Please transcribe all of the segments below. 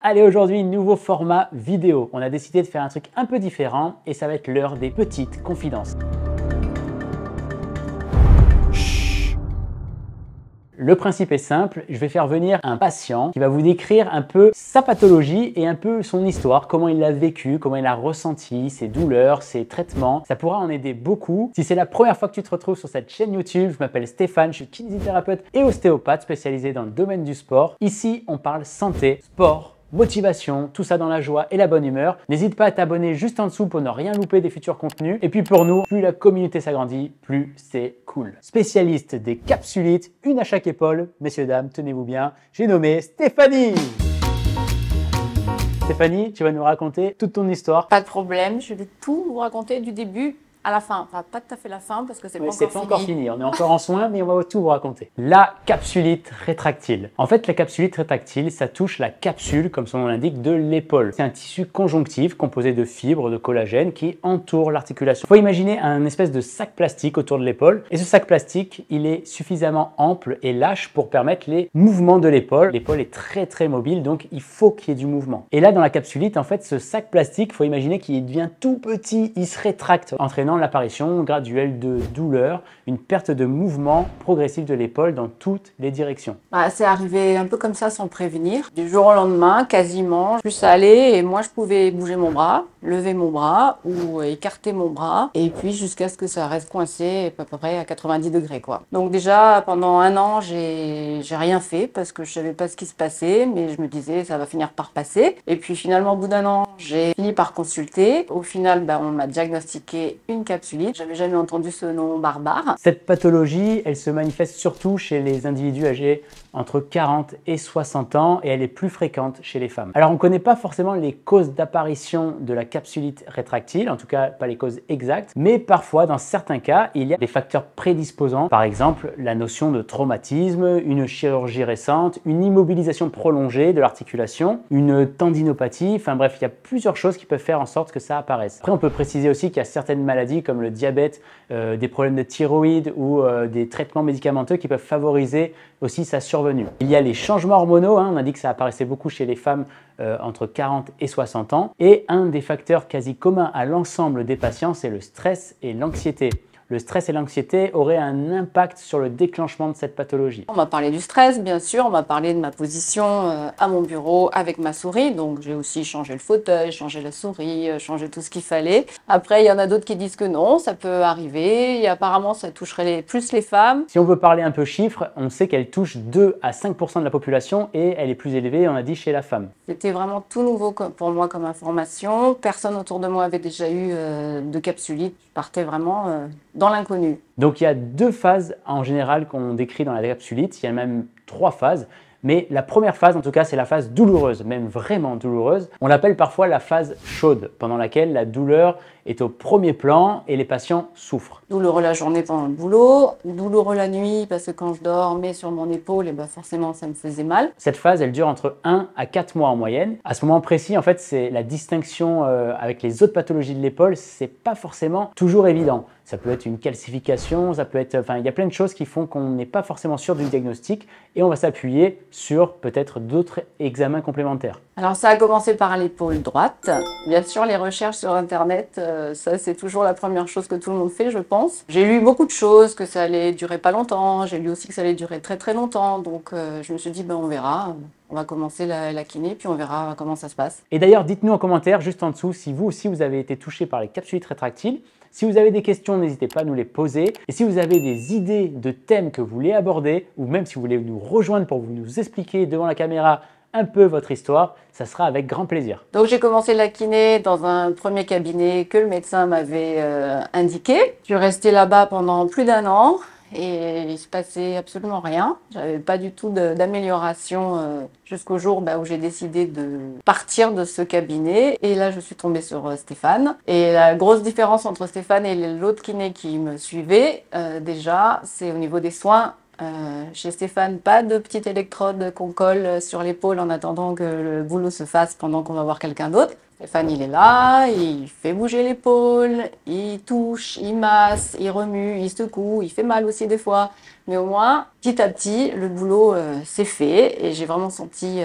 Allez, aujourd'hui, nouveau format vidéo. On a décidé de faire un truc un peu différent et ça va être l'heure des petites confidences. Le principe est simple, je vais faire venir un patient qui va vous décrire un peu sa pathologie et un peu son histoire, comment il l'a vécu, comment il a ressenti, ses douleurs, ses traitements. Ça pourra en aider beaucoup. Si c'est la première fois que tu te retrouves sur cette chaîne YouTube, je m'appelle Stéphane, je suis kinésithérapeute et ostéopathe spécialisé dans le domaine du sport. Ici, on parle santé, sport, motivation, tout ça dans la joie et la bonne humeur. N'hésite pas à t'abonner juste en dessous pour ne rien louper des futurs contenus. Et puis pour nous, plus la communauté s'agrandit, plus c'est cool. Spécialiste des capsulites, une à chaque épaule. Messieurs, dames, tenez-vous bien, j'ai nommé Stéphanie. Stéphanie, tu vas nous raconter toute ton histoire. Pas de problème, je vais tout vous raconter du début à la fin. Enfin, pas tout à fait la fin parce que c'est pas encore fini. On est encore en soins, mais on va tout vous raconter. La capsulite rétractile. En fait, la capsulite rétractile, ça touche la capsule, comme son nom l'indique, de l'épaule. C'est un tissu conjonctif composé de fibres, de collagène qui entoure l'articulation. Il faut imaginer un espèce de sac plastique autour de l'épaule. Et ce sac plastique, il est suffisamment ample et lâche pour permettre les mouvements de l'épaule. L'épaule est très mobile, donc il faut qu'il y ait du mouvement. Et là, dans la capsulite, en fait, ce sac plastique, il faut imaginer qu'il devient tout petit, il se rétracte, entraînant l'apparition graduelle de douleur, une perte de mouvement progressif de l'épaule dans toutes les directions. C'est arrivé un peu comme ça sans prévenir. Du jour au lendemain, quasiment, plus ça allait et moi je pouvais bouger mon bras, lever mon bras ou écarter mon bras et puis jusqu'à ce que ça reste coincé à peu près à 90 degrés quoi. Donc déjà pendant un an j'ai rien fait parce que je savais pas ce qui se passait mais je me disais ça va finir par passer et puis finalement au bout d'un an j'ai fini par consulter. Au final on m'a diagnostiqué une capsulite. J'avais jamais entendu ce nom barbare. Cette pathologie, elle se manifeste surtout chez les individus âgés entre 40 et 60 ans et elle est plus fréquente chez les femmes. Alors on ne connaît pas forcément les causes d'apparition de la capsulite rétractile, en tout cas pas les causes exactes, mais parfois dans certains cas, il y a des facteurs prédisposants, par exemple la notion de traumatisme, une chirurgie récente, une immobilisation prolongée de l'articulation, une tendinopathie, enfin bref, il y a plusieurs choses qui peuvent faire en sorte que ça apparaisse. Après on peut préciser aussi qu'il y a certaines maladies comme le diabète, des problèmes de thyroïde ou des traitements médicamenteux qui peuvent favoriser aussi sa survenue. Il y a les changements hormonaux, on a dit que ça apparaissait beaucoup chez les femmes entre 40 et 60 ans. Et un des facteurs quasi communs à l'ensemble des patients, c'est le stress et l'anxiété. Le stress et l'anxiété auraient un impact sur le déclenchement de cette pathologie. On m'a parlé du stress, bien sûr, on m'a parlé de ma position à mon bureau avec ma souris, donc j'ai aussi changé le fauteuil, changé la souris, changé tout ce qu'il fallait. Après, il y en a d'autres qui disent que non, ça peut arriver, et apparemment ça toucherait plus les femmes. Si on veut parler un peu chiffres, on sait qu'elle touche 2 à 5% de la population et elle est plus élevée, on a dit, chez la femme. C'était vraiment tout nouveau pour moi comme information. Personne autour de moi avait déjà eu de capsulite, je partais vraiment dans l'inconnu. Donc il y a 2 phases en général qu'on décrit dans la capsulite, il y a même 3 phases. Mais la première phase, en tout cas, c'est la phase douloureuse, même vraiment douloureuse. On l'appelle parfois la phase chaude, pendant laquelle la douleur est au premier plan et les patients souffrent. Douloureux la journée pendant le boulot, douloureux la nuit parce que quand je dormais sur mon épaule, et forcément ça me faisait mal. Cette phase, elle dure entre 1 à 4 mois en moyenne. À ce moment précis, en fait, c'est la distinction avec les autres pathologies de l'épaule, c'est pas forcément toujours évident. Ça peut être une calcification, ça peut être, il y a plein de choses qui font qu'on n'est pas forcément sûr du diagnostic et on va s'appuyer sur peut-être d'autres examens complémentaires. Alors ça a commencé par l'épaule droite. Bien sûr, les recherches sur Internet, ça c'est toujours la première chose que tout le monde fait, je pense. J'ai lu beaucoup de choses, que ça allait durer pas longtemps. J'ai lu aussi que ça allait durer très longtemps. Donc je me suis dit, on verra. On va commencer la kiné, puis on verra comment ça se passe. Et d'ailleurs, dites-nous en commentaire, juste en dessous, si vous aussi vous avez été touché par les capsulites rétractiles. Si vous avez des questions, n'hésitez pas à nous les poser. Et si vous avez des idées de thèmes que vous voulez aborder, ou même si vous voulez nous rejoindre pour nous expliquer devant la caméra un peu votre histoire, ça sera avec grand plaisir. Donc j'ai commencé la kiné dans un premier cabinet que le médecin m'avait indiqué. Je suis restée là-bas pendant plus d'1 an. Et il se passait absolument rien. J'avais pas du tout d'amélioration jusqu'au jour où j'ai décidé de partir de ce cabinet. Et là, je suis tombée sur Stéphane. Et la grosse différence entre Stéphane et l'autre kiné qui me suivait, déjà, c'est au niveau des soins. Chez Stéphane, pas de petites électrodes qu'on colle sur l'épaule en attendant que le boulot se fasse pendant qu'on va voir quelqu'un d'autre. Stéphane, il est là, il fait bouger l'épaule, il touche, il masse, il remue, il secoue, il fait mal aussi des fois. Mais au moins, petit à petit, le boulot s'est fait et j'ai vraiment senti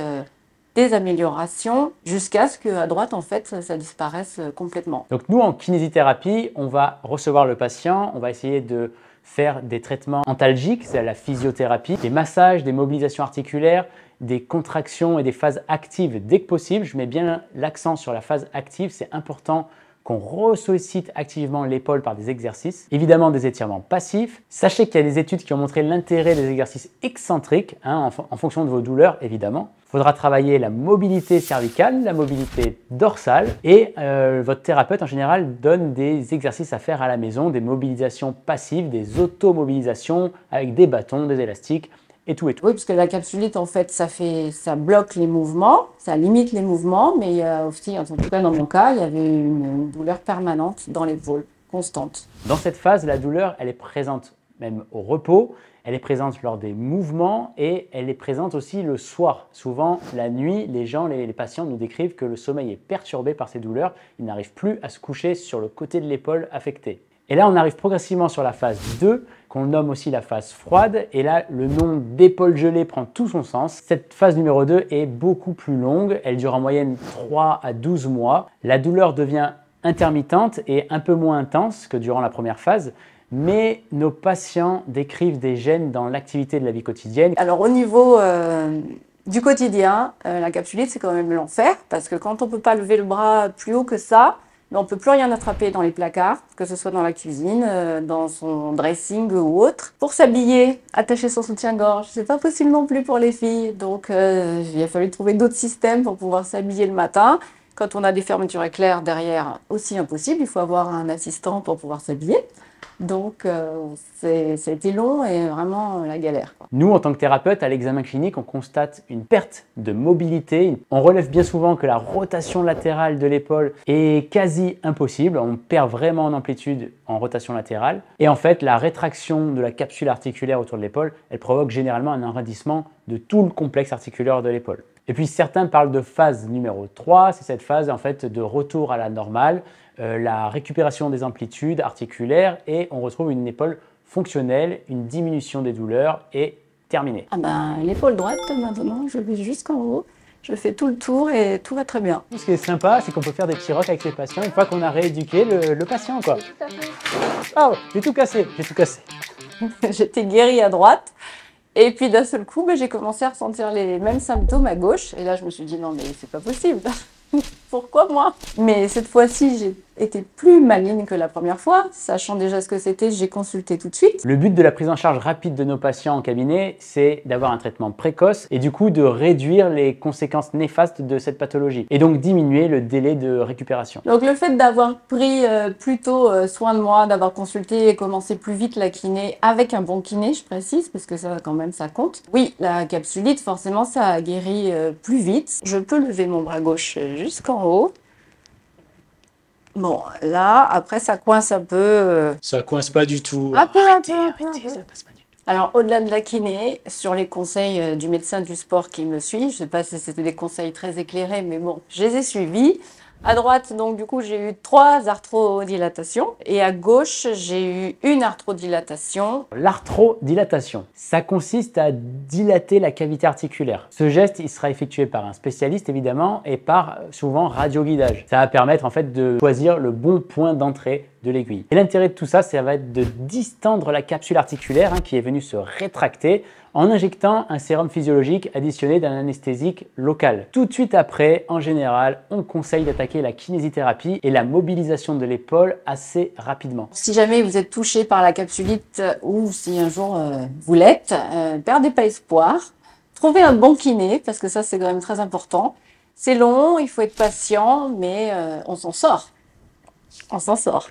des améliorations jusqu'à ce qu'à droite, en fait, ça disparaisse complètement. Donc nous, en kinésithérapie, on va recevoir le patient, on va essayer de faire des traitements antalgiques, c'est la physiothérapie, des massages, des mobilisations articulaires, des contractions et des phases actives dès que possible. Je mets bien l'accent sur la phase active, c'est important qu'on ressollicite activement l'épaule par des exercices, évidemment des étirements passifs. Sachez qu'il y a des études qui ont montré l'intérêt des exercices excentriques, en fonction de vos douleurs évidemment. Il faudra travailler la mobilité cervicale, la mobilité dorsale et votre thérapeute en général donne des exercices à faire à la maison, des mobilisations passives, des automobilisations avec des bâtons, des élastiques, et tout et tout. Oui, parce que la capsulite, en fait, ça bloque les mouvements, ça limite les mouvements, mais il y a aussi, en tout cas dans mon cas, il y avait une douleur permanente dans l'épaule, constante. Dans cette phase, la douleur, elle est présente même au repos, elle est présente lors des mouvements et elle est présente aussi le soir. Souvent, la nuit, les patients nous décrivent que le sommeil est perturbé par ces douleurs, ils n'arrivent plus à se coucher sur le côté de l'épaule affecté. Et là, on arrive progressivement sur la phase 2, qu'on nomme aussi la phase froide. Et là, le nom d'épaule gelée prend tout son sens. Cette phase numéro 2 est beaucoup plus longue. Elle dure en moyenne 3 à 12 mois. La douleur devient intermittente et un peu moins intense que durant la première phase. Mais nos patients décrivent des gênes dans l'activité de la vie quotidienne. Alors au niveau du quotidien, la capsulite, c'est quand même l'enfer. Parce que quand on ne peut pas lever le bras plus haut que ça, on ne peut plus rien attraper dans les placards, que ce soit dans la cuisine, dans son dressing ou autre. Pour s'habiller, attacher son soutien-gorge, c'est pas possible non plus pour les filles. Donc il a fallu trouver d'autres systèmes pour pouvoir s'habiller le matin. Quand on a des fermetures éclairs derrière, aussi impossible, il faut avoir un assistant pour pouvoir s'habiller. Donc ça a été long et vraiment la galère, quoi. Nous, en tant que thérapeute, à l'examen clinique, on constate une perte de mobilité. On relève bien souvent que la rotation latérale de l'épaule est quasi impossible. On perd vraiment en amplitude en rotation latérale. Et en fait, la rétraction de la capsule articulaire autour de l'épaule, elle provoque généralement un enraidissement de tout le complexe articulaire de l'épaule. Et puis certains parlent de phase numéro 3, c'est cette phase en fait de retour à la normale, la récupération des amplitudes articulaires et on retrouve une épaule fonctionnelle, une diminution des douleurs et terminé. Ah ben, l'épaule droite, maintenant, je vais jusqu'en haut, je fais tout le tour et tout va très bien. Ce qui est sympa, c'est qu'on peut faire des petits rocks avec les patients une fois qu'on a rééduqué le patient, quoi. Oh, j'ai tout cassé, j'ai tout cassé. J'étais guérie à droite. Et puis d'un seul coup, j'ai commencé à ressentir les mêmes symptômes à gauche. Et là, je me suis dit, non, mais c'est pas possible. Pourquoi moi? Mais cette fois-ci, j'ai été plus maligne que la première fois. Sachant déjà ce que c'était, j'ai consulté tout de suite. Le but de la prise en charge rapide de nos patients en cabinet, c'est d'avoir un traitement précoce et du coup de réduire les conséquences néfastes de cette pathologie et donc diminuer le délai de récupération. Donc le fait d'avoir pris plus tôt soin de moi, d'avoir consulté et commencé plus vite la kiné avec un bon kiné, je précise, parce que ça quand même ça compte. Oui, la capsulite, forcément, ça a guéri plus vite. Je peux lever mon bras gauche jusqu'en haut. Bon, là, après, ça coince un peu. Ça coince pas du tout. Un peu. Ça passe pas du tout. Alors, au-delà de la kiné, sur les conseils du médecin du sport qui me suit, je sais pas si c'était des conseils très éclairés, mais bon, je les ai suivis. À droite, donc du coup, j'ai eu 3 arthrodilatations et à gauche, j'ai eu une arthrodilatation. L'arthrodilatation, ça consiste à dilater la cavité articulaire. Ce geste, il sera effectué par un spécialiste évidemment et par souvent radioguidage. Ça va permettre en fait de choisir le bon point d'entrée de l'aiguille. Et l'intérêt de tout ça, ça va être de distendre la capsule articulaire qui est venue se rétracter en injectant un sérum physiologique additionné d'un anesthésique local. Tout de suite après, en général, on conseille d'attaquer la kinésithérapie et la mobilisation de l'épaule assez rapidement. Si jamais vous êtes touché par la capsulite ou si un jour vous l'êtes, perdez pas espoir. Trouvez un bon kiné parce que ça c'est quand même très important. C'est long, il faut être patient, mais on s'en sort. On s'en sort.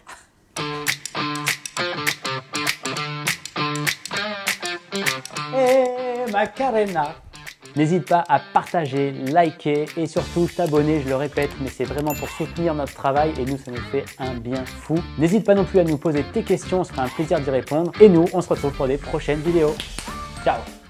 Macarena. N'hésite pas à partager, liker et surtout t'abonner, je le répète, mais c'est vraiment pour soutenir notre travail et nous, ça nous fait un bien fou. N'hésite pas non plus à nous poser tes questions, on se fera un plaisir d'y répondre. Et nous, on se retrouve pour des prochaines vidéos. Ciao!